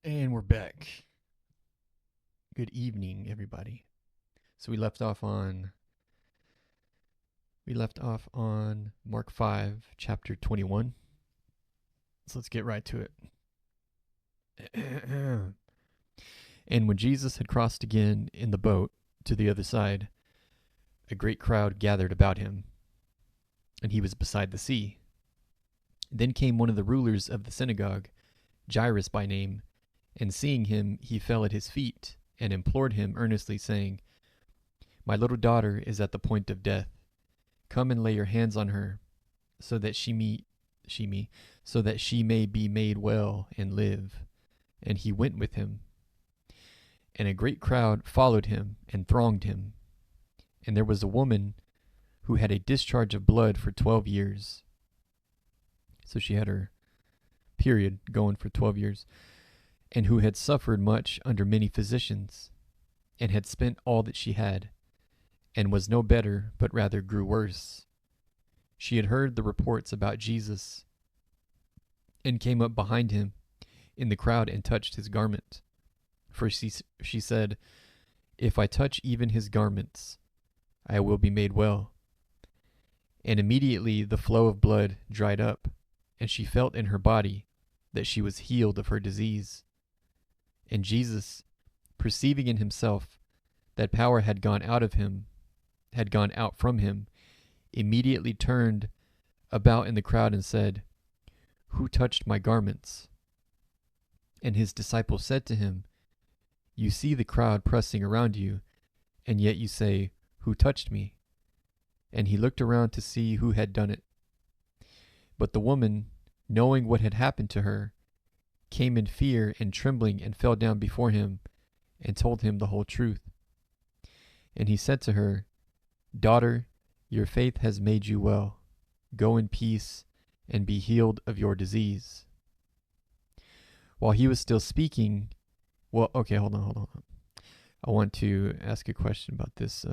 And we're back. Good evening, everybody. So we left off on Mark 5, chapter 21. So let's get right to it. And when Jesus had crossed again in the boat to the other side, a great crowd gathered about him, and he was beside the sea. Then came one of the rulers of the synagogue, Jairus by name, and seeing him, he fell at his feet and implored him earnestly, saying, "My little daughter is at the point of death. Come and lay your hands on her, so that so that she may be made well and live." And he went with him. And a great crowd followed him and thronged him. And there was a woman who had a discharge of blood for 12 years. So she had her period going for 12 years, and who had suffered much under many physicians, and had spent all that she had, and was no better, but rather grew worse. She had heard the reports about Jesus, and came up behind him in the crowd and touched his garment. For she said, "If I touch even his garments, I will be made well." And immediately the flow of blood dried up, and she felt in her body that she was healed of her disease. And Jesus, perceiving in himself that power had gone out from him, immediately turned about in the crowd and said, "Who touched my garments?" And his disciples said to him, "You see the crowd pressing around you, and yet you say, 'Who touched me?'" And he looked around to see who had done it. But the woman, knowing what had happened to her, came in fear and trembling and fell down before him and told him the whole truth. And he said to her, "Daughter, your faith has made you well. Go in peace and be healed of your disease." While he was still speaking, hold on. I want to ask a question about this.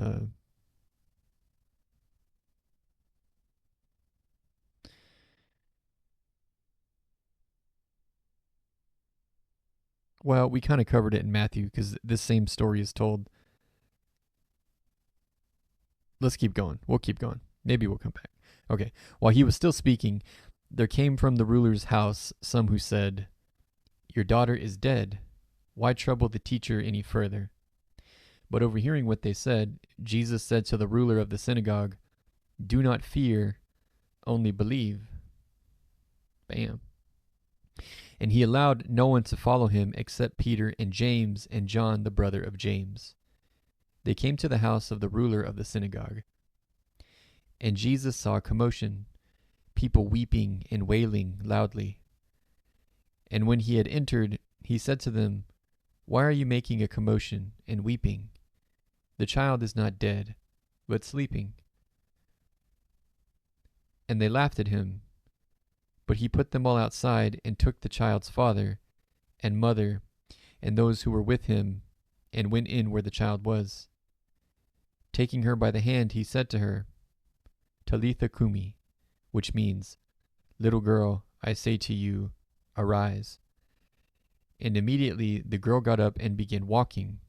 Well, we kind of covered it in Matthew because this same story is told. Let's keep going. We'll keep going. Maybe we'll come back. Okay. While he was still speaking, there came from the ruler's house some who said, "Your daughter is dead. Why trouble the teacher any further?" But overhearing what they said, Jesus said to the ruler of the synagogue, "Do not fear, only believe." Bam. And he allowed no one to follow him except Peter and James and John, the brother of James. They came to the house of the ruler of the synagogue. And Jesus saw a commotion, people weeping and wailing loudly. And when he had entered, he said to them, "Why are you making a commotion and weeping? The child is not dead, but sleeping." And they laughed at him. But he put them all outside and took the child's father and mother and those who were with him and went in where the child was. Taking her by the hand, he said to her, "Talitha cumi," which means, "Little girl, I say to you, arise." And immediately the girl got up and began walking,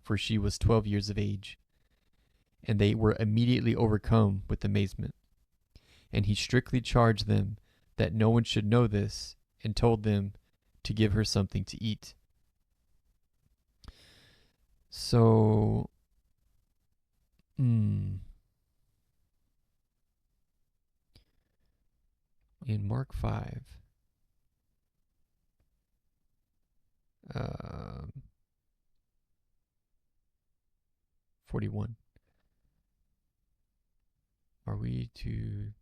for she was 12 years of age. And they were immediately overcome with amazement. And he strictly charged them that no one should know this, and told them to give her something to eat. So, in Mark 5, 41, are we to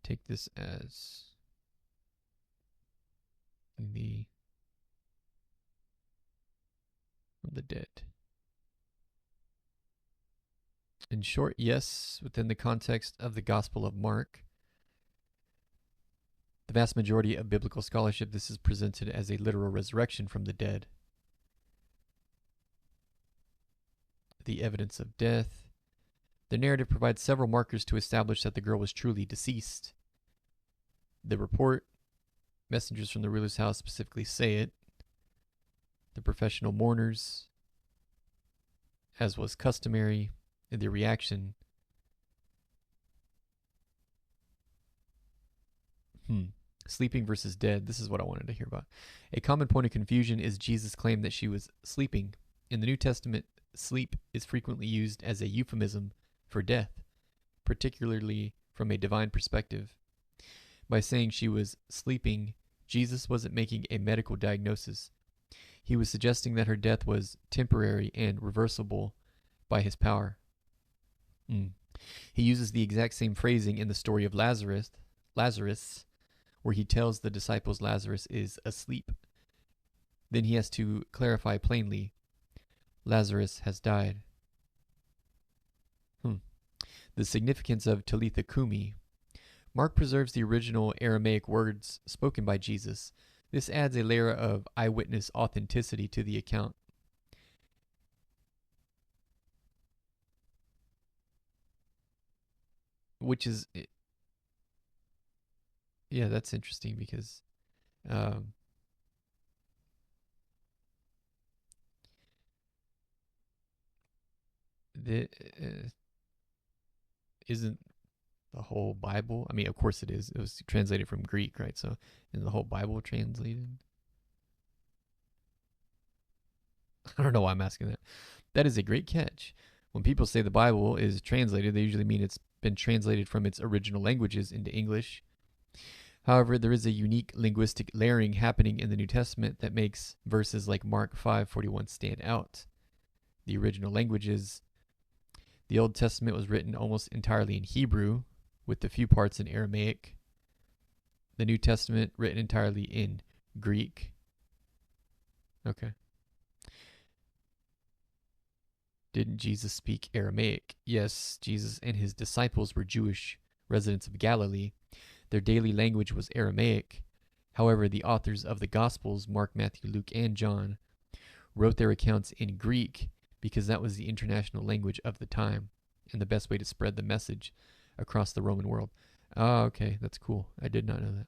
take this as from the dead? In short, yes, within the context of the Gospel of Mark. The vast majority of biblical scholarship, this is presented as a literal resurrection from the dead. The evidence of death. The narrative provides several markers to establish that the girl was truly deceased. The report, messengers from the ruler's house specifically say it. the professional mourners, as was customary, and the reaction. Sleeping versus dead. This is what I wanted to hear about. A common point of confusion is Jesus' claim that she was sleeping. In the New Testament, sleep is frequently used as a euphemism for death, particularly from a divine perspective. By saying she was sleeping, Jesus wasn't making a medical diagnosis. He was suggesting that her death was temporary and reversible by his power. He uses the exact same phrasing in the story of Lazarus, where he tells the disciples Lazarus is asleep. Then he has to clarify plainly, Lazarus has died. The significance of Talitha Kumi. Mark preserves the original Aramaic words spoken by Jesus. This adds a layer of eyewitness authenticity to the account. Which is, yeah, that's interesting because isn't the whole Bible? I mean, of course it is. It was translated from Greek, right? So, isn't the whole Bible translated? I don't know why I'm asking that. That is a great catch. When people say the Bible is translated, they usually mean it's been translated from its original languages into English. However, there is a unique linguistic layering happening in the New Testament that makes verses like Mark 5:41 stand out. The original languages, the Old Testament was written almost entirely in Hebrew, with a few parts in Aramaic. The New Testament written entirely in Greek. Okay. Didn't Jesus speak Aramaic? Yes, Jesus and his disciples were Jewish residents of Galilee. Their daily language was Aramaic. However, the authors of the Gospels, Mark, Matthew, Luke, and John, wrote their accounts in Greek because that was the international language of the time and the best way to spread the message across the Roman world. Oh, okay, that's cool. I did not know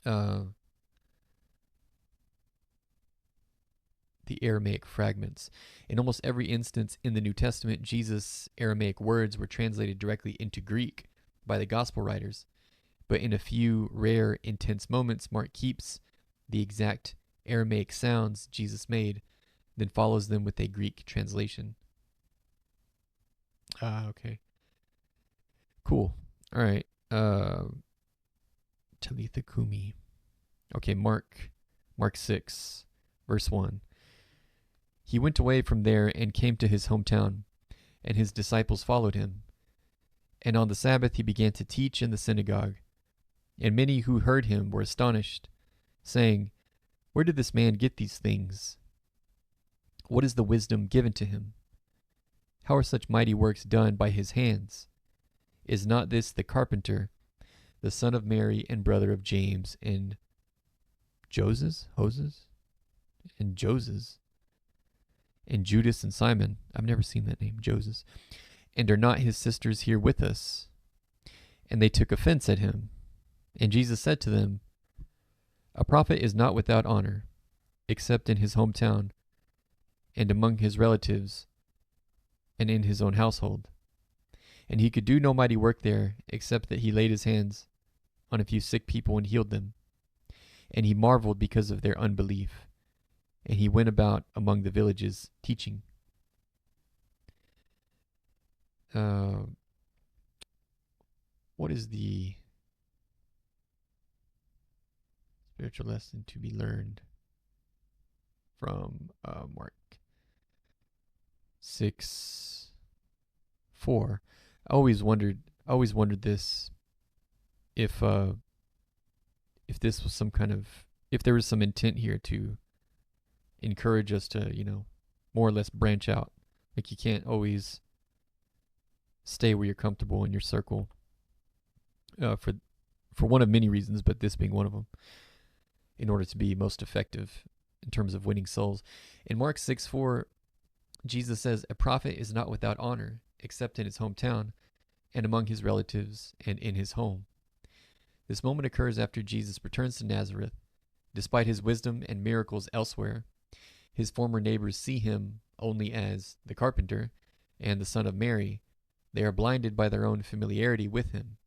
that. The Aramaic fragments. In almost every instance in the New Testament, Jesus' Aramaic words were translated directly into Greek by the gospel writers. But in a few rare, intense moments, Mark keeps the exact Aramaic sounds Jesus made, then follows them with a Greek translation. Okay. Cool. All right. Talitha Kumi. Okay, Mark 6, verse 1. He went away from there and came to his hometown, and his disciples followed him. And on the Sabbath he began to teach in the synagogue. And many who heard him were astonished, saying, Where did this man get these things? What is the wisdom given to him? How are such mighty works done by his hands? Is not this the carpenter, the son of Mary and brother of James and Joses? And Joses? And Judas and Simon? I've never seen that name, Joses. And are not his sisters here with us? And they took offense at him. And Jesus said to them, A prophet is not without honor, except in his hometown, and among his relatives, and in his own household. And he could do no mighty work there, except that he laid his hands on a few sick people and healed them. And he marveled because of their unbelief. And he went about among the villages teaching. What is the spiritual lesson to be learned from Mark 6:4? I always wondered this, if this was some kind of, if there was some intent here to encourage us to, more or less branch out. Like, you can't always stay where you're comfortable in your circle, for one of many reasons, but this being one of them, in order to be most effective in terms of winning souls. In Mark 6:4, Jesus says, A prophet is not without honor, except in his hometown, and among his relatives, and in his home. This moment occurs after Jesus returns to Nazareth, despite his wisdom and miracles elsewhere. His former neighbors see him only as the carpenter and the son of Mary. They are blinded by their own familiarity with him.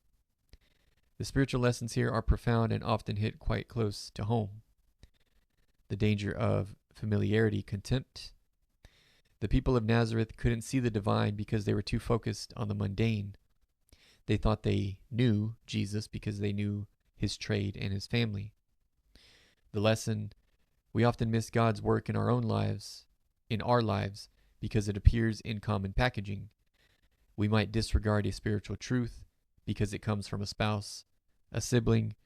The spiritual lessons here are profound and often hit quite close to home. The danger of familiarity contempt. The people of Nazareth couldn't see the divine because they were too focused on the mundane. They thought they knew Jesus because they knew his trade and his family. The lesson: we often miss God's work in our lives, because it appears in common packaging. We might disregard a spiritual truth because it comes from a spouse, a sibling,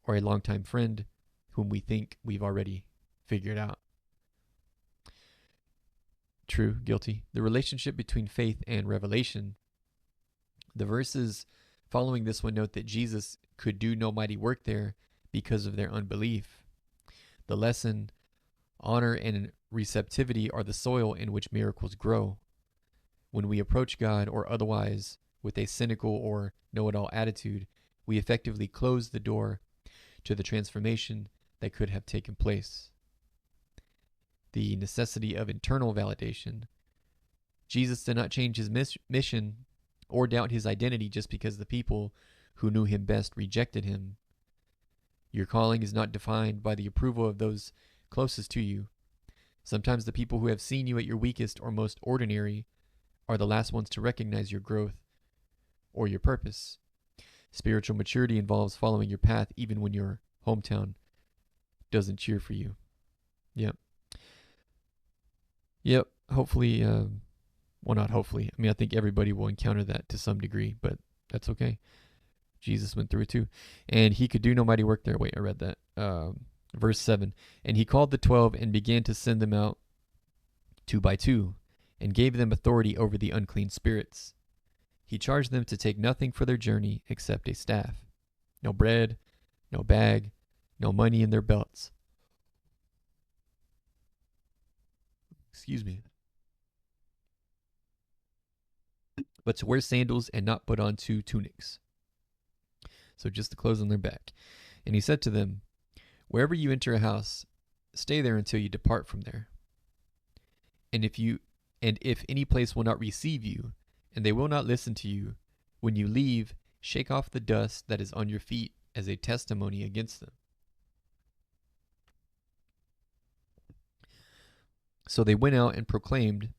or a longtime friend whom we think we've already figured out. True, guilty. The relationship between faith and revelation. The verses following this one note that Jesus could do no mighty work there because of their unbelief. The lesson: honor and receptivity are the soil in which miracles grow. When we approach God or otherwise with a cynical or know-it-all attitude, we effectively close the door to the transformation that could have taken place. The necessity of internal validation. Jesus did not change his mission or doubt his identity just because the people who knew him best rejected him. Your calling is not defined by the approval of those closest to you. Sometimes the people who have seen you at your weakest or most ordinary are the last ones to recognize your growth or your purpose. Spiritual maturity involves following your path even when your hometown doesn't cheer for you. Yep. Hopefully, well, not hopefully. I mean, I think everybody will encounter that to some degree, but that's okay. Jesus went through it too. And he could do no mighty work there. Wait, I read that. Verse 7. And he called the 12 and began to send them out 2 by 2, and gave them authority over the unclean spirits. He charged them to take nothing for their journey except a staff. No bread, no bag, no money in their belts. Excuse me. But to wear sandals and not put on 2 tunics. So just the clothes on their back. And he said to them, wherever you enter a house, stay there until you depart from there. And if any place will not receive you, and they will not listen to you, when you leave, shake off the dust that is on your feet as a testimony against them. So they went out and proclaimed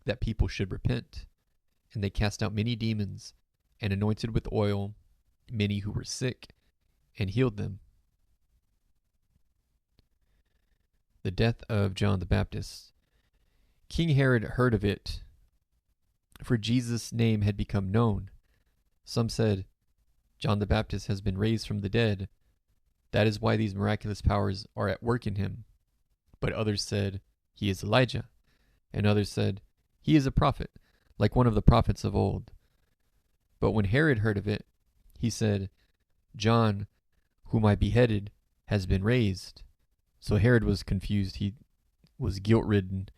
that people should repent. And they cast out many demons and anointed with oil many who were sick and healed them. The death of John the Baptist. King Herod heard of it, for Jesus' name had become known. Some said, John the Baptist has been raised from the dead. That is why these miraculous powers are at work in him. But others said, he is Elijah. And others said, he is a prophet, like one of the prophets of old. But when Herod heard of it, he said, John, whom I beheaded, has been raised. So Herod was confused. He was guilt-ridden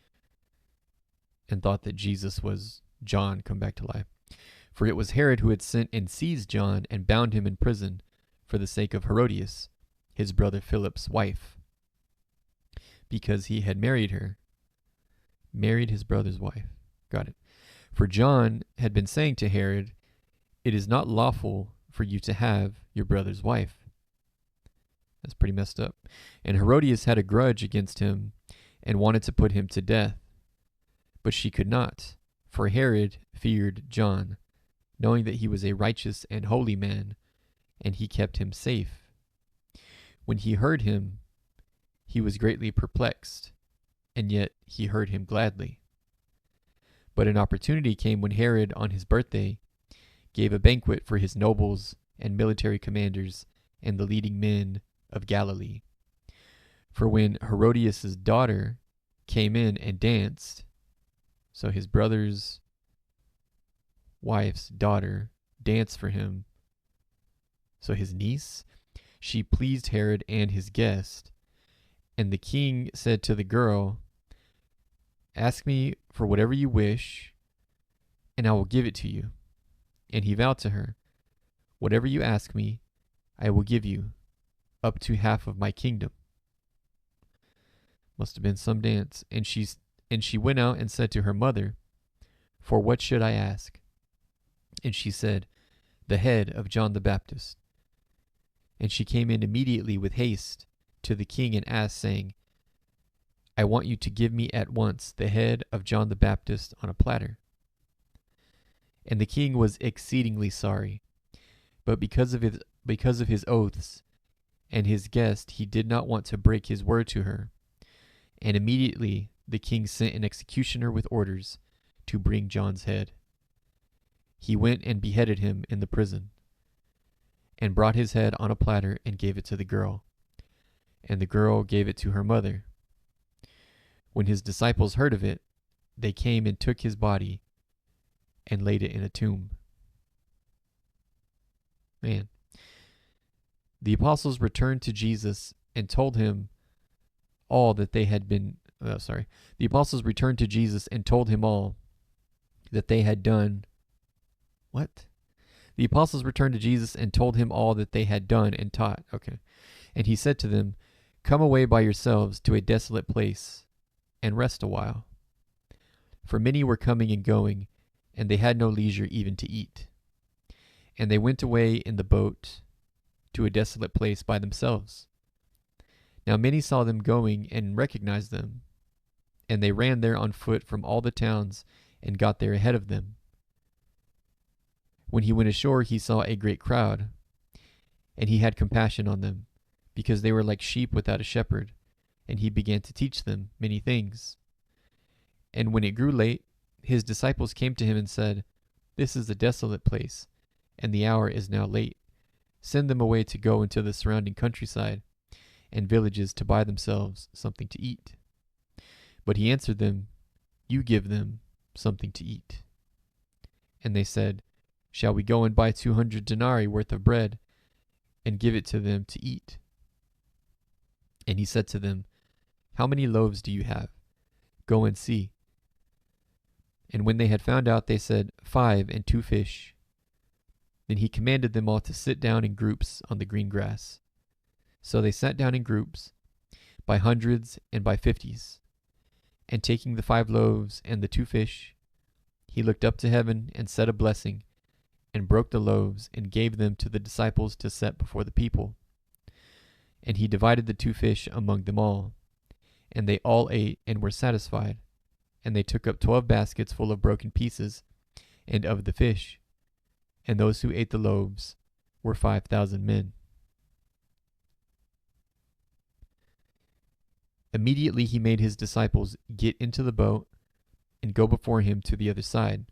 and thought that Jesus was John come back to life. For it was Herod who had sent and seized John and bound him in prison for the sake of Herodias, his brother Philip's wife, because he had married her. Married his brother's wife. Got it. For John had been saying to Herod, it is not lawful for you to have your brother's wife. That's pretty messed up. And Herodias had a grudge against him and wanted to put him to death. But she could not, for Herod feared John, knowing that he was a righteous and holy man, and he kept him safe. When he heard him, he was greatly perplexed, and yet he heard him gladly. But an opportunity came when Herod, on his birthday, gave a banquet for his nobles and military commanders and the leading men of Galilee. For when Herodias' daughter came in and danced, so his brother's wife's daughter danced for him, so his niece, she pleased Herod and his guest. And the king said to the girl, ask me for whatever you wish, and I will give it to you. And he vowed to her, whatever you ask me, I will give you, up to half of my kingdom. Must have been some dance. And she went out and said to her mother, "For what should I ask?" And she said, "The head of John the Baptist." And she came in immediately with haste to the king and asked, saying, "I want you to give me at once the head of John the Baptist on a platter." And the king was exceedingly sorry, but because of his oaths and his guest, he did not want to break his word to her. And immediately the king sent an executioner with orders to bring John's head. He went and beheaded him in the prison, and brought his head on a platter and gave it to the girl, and the girl gave it to her mother. When his disciples heard of it, they came and took his body and laid it in a tomb. Man. The apostles returned to Jesus and told him all that they had been. The apostles returned to Jesus and told him all that they had done. What? The apostles returned to Jesus and told him all that they had done and taught. Okay. And he said to them, "Come away by yourselves to a desolate place and rest a while." For many were coming and going, and they had no leisure even to eat. And they went away in the boat to a desolate place by themselves. Now many saw them going and recognized them, and they ran there on foot from all the towns and got there ahead of them. When he went ashore, he saw a great crowd, and he had compassion on them, because they were like sheep without a shepherd, and he began to teach them many things. And when it grew late, his disciples came to him and said, "This is a desolate place, and the hour is now late. Send them away to go into the surrounding countryside and villages to buy themselves something to eat." But he answered them, "You give them something to eat." And they said, "Shall we go and buy 200 denarii worth of bread and give it to them to eat?" And he said to them, "How many loaves do you have? Go and see." And when they had found out, they said, 5 and 2 fish. Then he commanded them all to sit down in groups on the green grass. So they sat down in groups, by hundreds and by 50s. And taking the 5 loaves and the 2 fish, he looked up to heaven and said a blessing, and broke the loaves and gave them to the disciples to set before the people. And he divided the 2 fish among them all. And they all ate and were satisfied. And they took up 12 baskets full of broken pieces and of the fish. And those who ate the loaves were 5,000 men. Immediately he made his disciples get into the boat and go before him to the other side,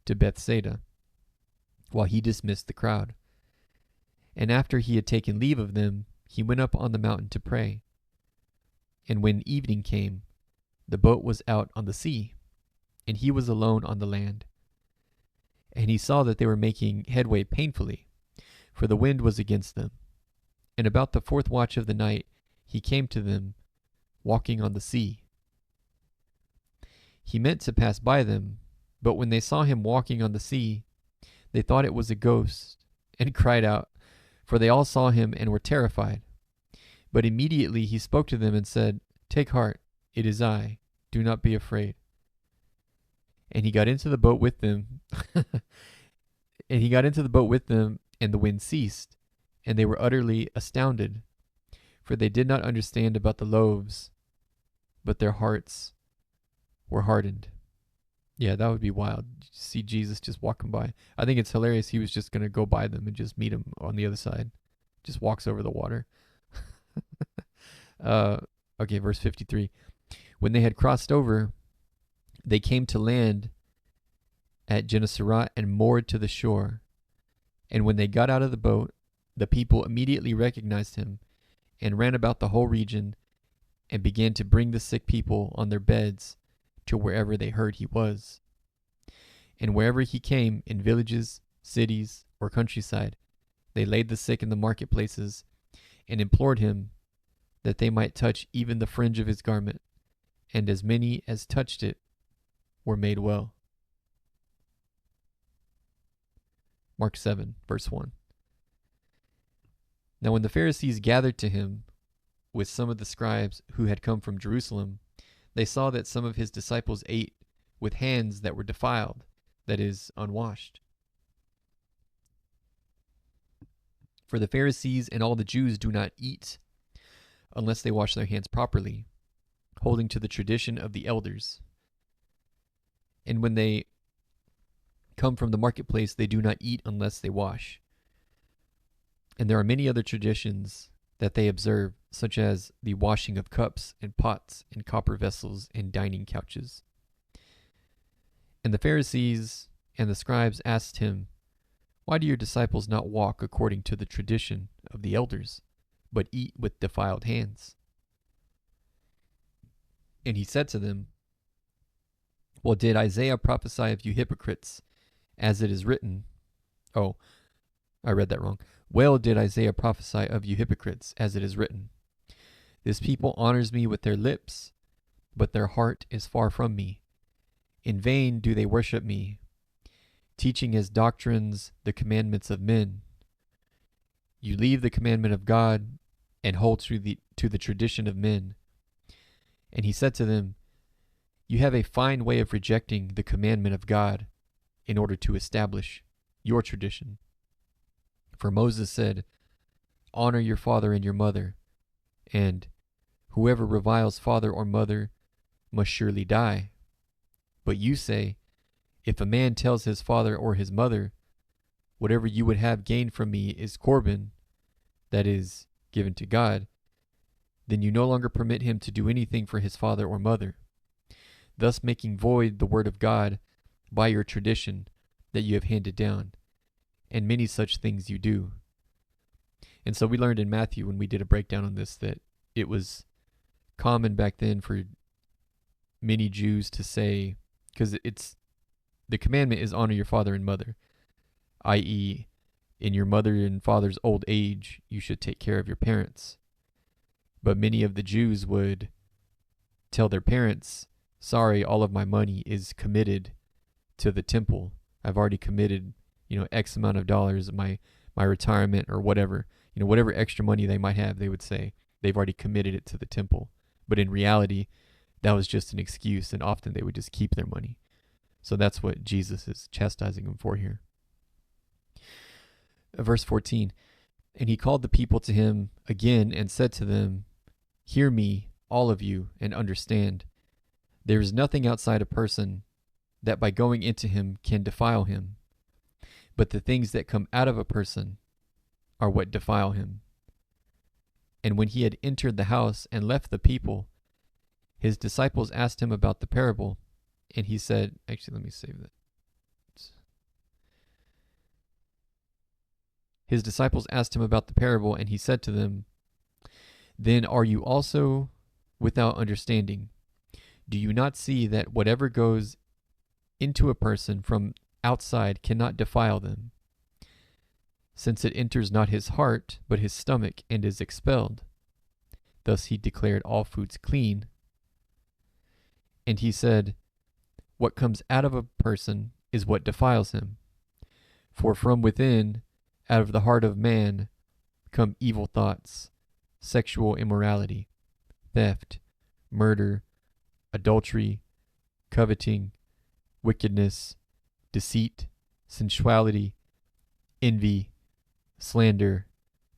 to Bethsaida, while he dismissed the crowd. And after he had taken leave of them, he went up on the mountain to pray. And when evening came, the boat was out on the sea, and he was alone on the land. And he saw that they were making headway painfully, for the wind was against them. And about the 4th watch of the night he came to them, walking on the sea. He meant to pass by them, but when they saw him walking on the sea, they thought it was a ghost, and cried out, for they all saw him and were terrified. But immediately he spoke to them and said, "Take heart, it is I, do not be afraid." And he got into the boat with them, and the wind ceased, and they were utterly astounded, for they did not understand about the loaves, but their hearts were hardened. Yeah, that would be wild. See Jesus just walking by. I think it's hilarious. He was just going to go by them and just meet him on the other side. Just walks over the water. Okay, verse 53. When they had crossed over, they came to land at Gennesaret and moored to the shore. And when they got out of the boat, the people immediately recognized him and ran about the whole region and began to bring the sick people on their beds to wherever they heard he was. And wherever he came, in villages, cities, or countryside, they laid the sick in the marketplaces and implored him that they might touch even the fringe of his garment, and as many as touched it were made well. Mark 7, verse 1. Now when the Pharisees gathered to him, with some of the scribes who had come from Jerusalem, they saw that some of his disciples ate with hands that were defiled, that is, unwashed. For the Pharisees and all the Jews do not eat unless they wash their hands properly, holding to the tradition of the elders. And when they come from the marketplace, they do not eat unless they wash. And there are many other traditions that they observe, such as the washing of cups and pots and copper vessels and dining couches. And the Pharisees and the scribes asked him, "Why do your disciples not walk according to the tradition of the elders, but eat with defiled hands?" And he said to them, "Well, did Isaiah prophesy of you hypocrites, as it is written?" Oh, I read that wrong. "Well did Isaiah prophesy of you hypocrites, as it is written, This people honors me with their lips, but their heart is far from me. In vain do they worship me, teaching as doctrines the commandments of men. You leave the commandment of God and hold to the tradition of men." And he said to them, "You have a fine way of rejecting the commandment of God in order to establish your tradition. For Moses said, 'Honor your father and your mother,' and 'Whoever reviles father or mother must surely die.' But you say, 'If a man tells his father or his mother, whatever you would have gained from me is Corban, that is, given to God,' then you no longer permit him to do anything for his father or mother, thus making void the word of God by your tradition that you have handed down, and many such things you do." And so we learned in Matthew, when we did a breakdown on this, that it was common back then for many Jews to say, because the commandment is honor your father and mother, i.e., in your mother and father's old age, you should take care of your parents. But many of the Jews would tell their parents, "Sorry, all of my money is committed to the temple. I've already committed, X amount of dollars, my retirement or whatever, whatever extra money they might have," they would say, "they've already committed it to the temple." But in reality, that was just an excuse, and often they would just keep their money. So that's what Jesus is chastising them for here. Verse 14, "And he called the people to him again and said to them, 'Hear me, all of you, and understand. There is nothing outside a person that by going into him can defile him, but the things that come out of a person are what defile him.' And when he had entered the house and left the people, his disciples asked him about the parable, and he said," actually, let me save that. His disciples asked him about the parable, and he said to them, "Then are you also without understanding? Do you not see that whatever goes into a person from outside cannot defile them, since it enters not his heart, but his stomach, and is expelled?" Thus he declared all foods clean. And he said, "What comes out of a person is what defiles him. For from within, out of the heart of man, come evil thoughts, sexual immorality, theft, murder, adultery, coveting, wickedness, deceit, sensuality, envy, slander,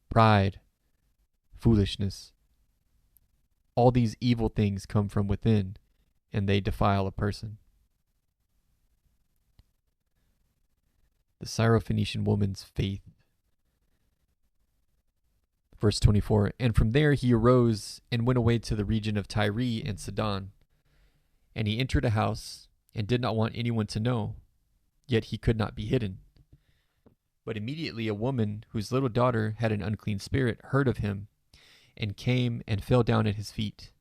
pride, foolishness. All these evil things come from within, and they defile a person." The Syrophoenician woman's faith. Verse 24, "And from there he arose and went away to the region of Tyre and Sidon. And he entered a house and did not want anyone to know, yet he could not be hidden. But immediately a woman whose little daughter had an unclean spirit heard of him, and came and fell down at his feet.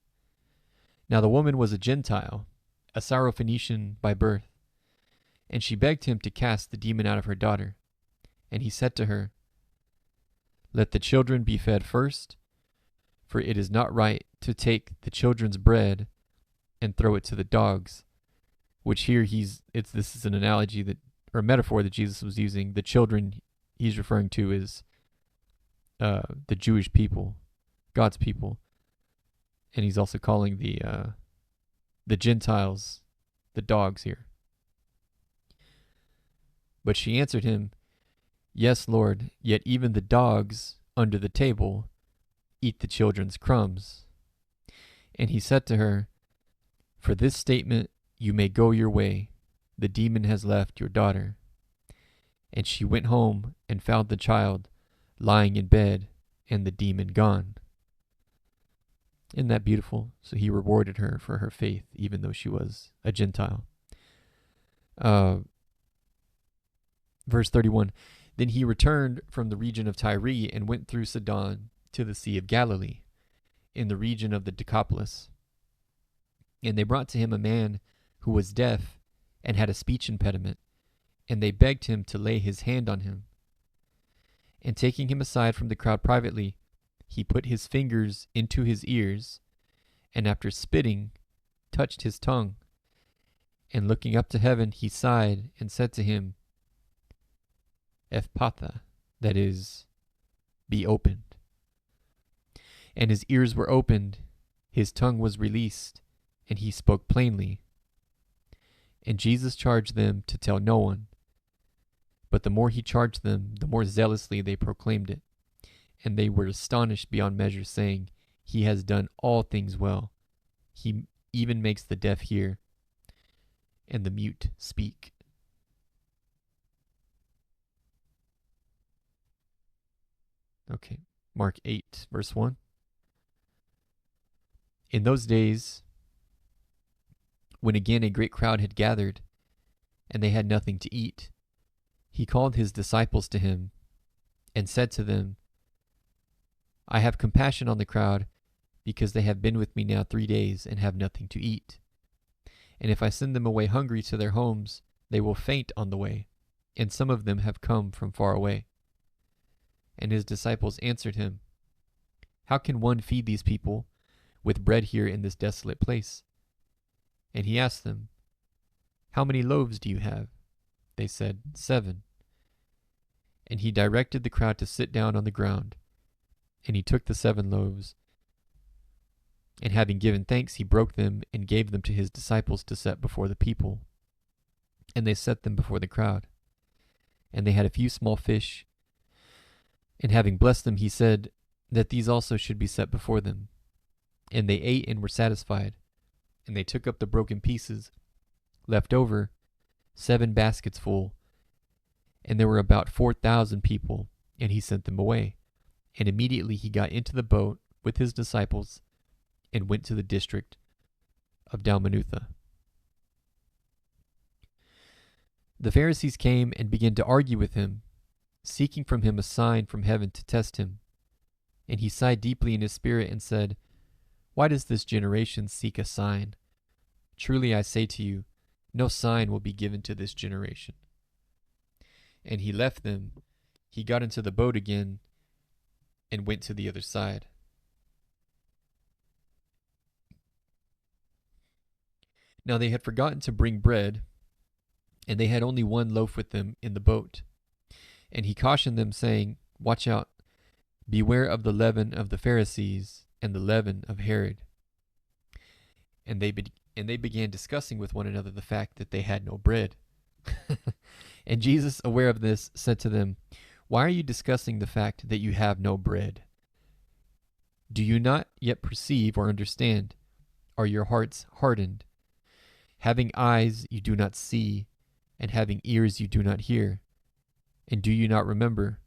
Now the woman was a Gentile, a Syrophoenician by birth, and she begged him to cast the demon out of her daughter. And he said to her, 'Let the children be fed first, for it is not right to take the children's bread and throw it to the dogs.'" Which here this is an analogy that, or a metaphor that Jesus was using. The children he's referring to is the Jewish people, God's people. And he's also calling the Gentiles the dogs here. But she answered him, Yes, Lord, yet even the dogs under the table eat the children's crumbs. And he said to her, For this statement you may go your way. The demon has left your daughter. And she went home and found the child lying in bed and the demon gone. Isn't that beautiful? So he rewarded her for her faith, even though she was a Gentile. Verse 31, Then he returned from the region of Tyre and went through Sidon to the Sea of Galilee, in the region of the Decapolis. And they brought to him a man who was deaf and had a speech impediment, and they begged him to lay his hand on him. And taking him aside from the crowd privately, he put his fingers into his ears, and after spitting, touched his tongue. And looking up to heaven, he sighed and said to him, Ephphatha, that is, be opened. And his ears were opened, his tongue was released, and he spoke plainly. And Jesus charged them to tell no one. But the more he charged them, the more zealously they proclaimed it. And they were astonished beyond measure, saying, He has done all things well. He even makes the deaf hear, and the mute speak. Okay, Mark 8, verse 1. In those days, when again a great crowd had gathered, and they had nothing to eat, he called his disciples to him, and said to them, I have compassion on the crowd, because they have been with me now 3 days, and have nothing to eat. And if I send them away hungry to their homes, they will faint on the way, and some of them have come from far away. And his disciples answered him, How can one feed these people with bread here in this desolate place? And he asked them, How many loaves do you have? They said, 7. And he directed the crowd to sit down on the ground. And he took the 7 loaves, and having given thanks, he broke them and gave them to his disciples to set before the people. And they set them before the crowd. And they had a few small fish. And having blessed them, he said that these also should be set before them. And they ate and were satisfied. And they took up the broken pieces left over, 7 baskets full. And there were about 4,000 people, and he sent them away. And immediately he got into the boat with his disciples and went to the district of Dalmanutha. The Pharisees came and began to argue with him, seeking from him a sign from heaven to test him. And he sighed deeply in his spirit and said, Why does this generation seek a sign? Truly I say to you, no sign will be given to this generation. And he left them. He got into the boat again and went to the other side. Now they had forgotten to bring bread, and they had only 1 loaf with them in the boat. And he cautioned them, saying, Watch out, beware of the leaven of the Pharisees and the leaven of Herod. And they began discussing with one another the fact that they had no bread. And Jesus, aware of this, said to them, Why are you discussing the fact that you have no bread? Do you not yet perceive or understand? Are your hearts hardened? Having eyes you do not see, and having ears you do not hear. And do you not remember?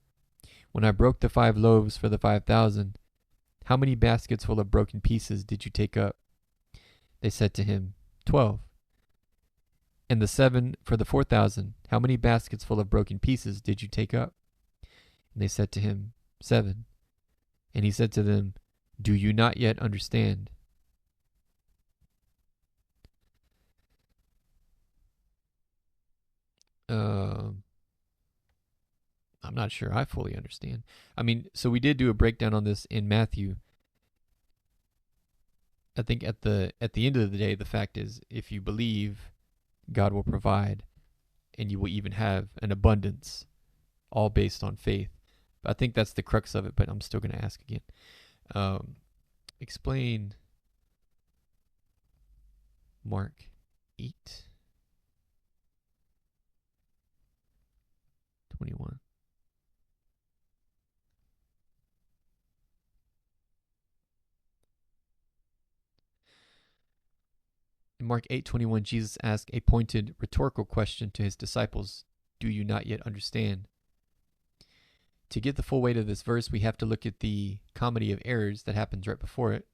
When I broke the 5 loaves for the 5,000, how many baskets full of broken pieces did you take up? They said to him, 12. And the 7 for the 4,000, how many baskets full of broken pieces did you take up? And they said to him, 7. And he said to them, Do you not yet understand? I'm not sure I fully understand. I mean, so we did do a breakdown on this in Matthew. I think at the end of the day, the fact is, if you believe, God will provide, and you will even have an abundance, all based on faith. But I think that's the crux of it, but I'm still going to ask again. Explain Mark 8:21. In Mark 8:21, Jesus asked a pointed rhetorical question to his disciples, "Do you not yet understand?" To get the full weight of this verse, we have to look at the comedy of errors that happens right before it.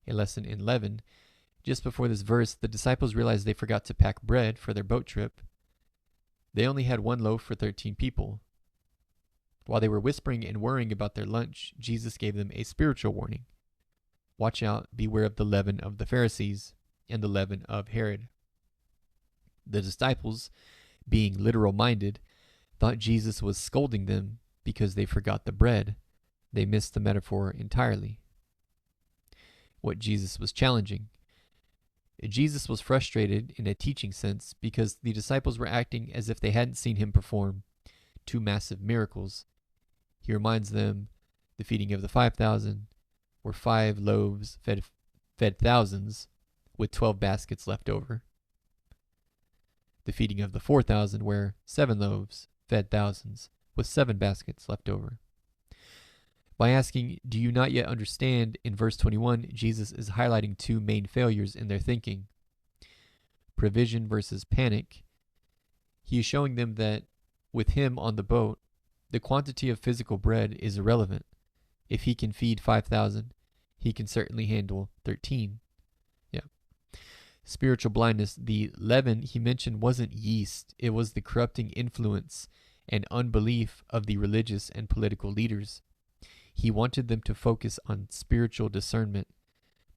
A lesson in leaven. Just before this verse, the disciples realized they forgot to pack bread for their boat trip. They only had one loaf for 13 people. While they were whispering and worrying about their lunch, Jesus gave them a spiritual warning. Watch out, beware of the leaven of the Pharisees and the leaven of Herod. The disciples, being literal minded, thought Jesus was scolding them because they forgot the bread. They missed the metaphor entirely. What Jesus was challenging. Jesus was frustrated in a teaching sense because the disciples were acting as if they hadn't seen him perform 2 massive miracles. He reminds them the feeding of the 5,000, where 5 loaves fed thousands with 12 baskets left over. The feeding of the 4,000, where 7 loaves fed thousands with 7 baskets left over. By asking, "Do you not yet understand?" in verse 21, Jesus is highlighting 2 main failures in their thinking. Provision versus panic. He is showing them that with him on the boat, the quantity of physical bread is irrelevant. If he can feed 5,000, he can certainly handle 13. Yeah. Spiritual blindness. The leaven he mentioned wasn't yeast. It was the corrupting influence and unbelief of the religious and political leaders. He wanted them to focus on spiritual discernment,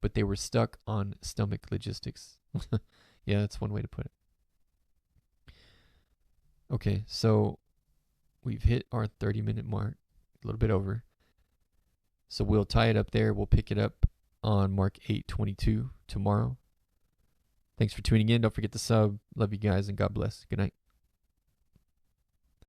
but they were stuck on stomach logistics. Yeah, that's one way to put it. Okay, so we've hit our 30-minute mark, a little bit over. So we'll tie it up there. We'll pick it up on Mark 8:22 tomorrow. Thanks for tuning in. Don't forget to sub. Love you guys, and God bless. Good night.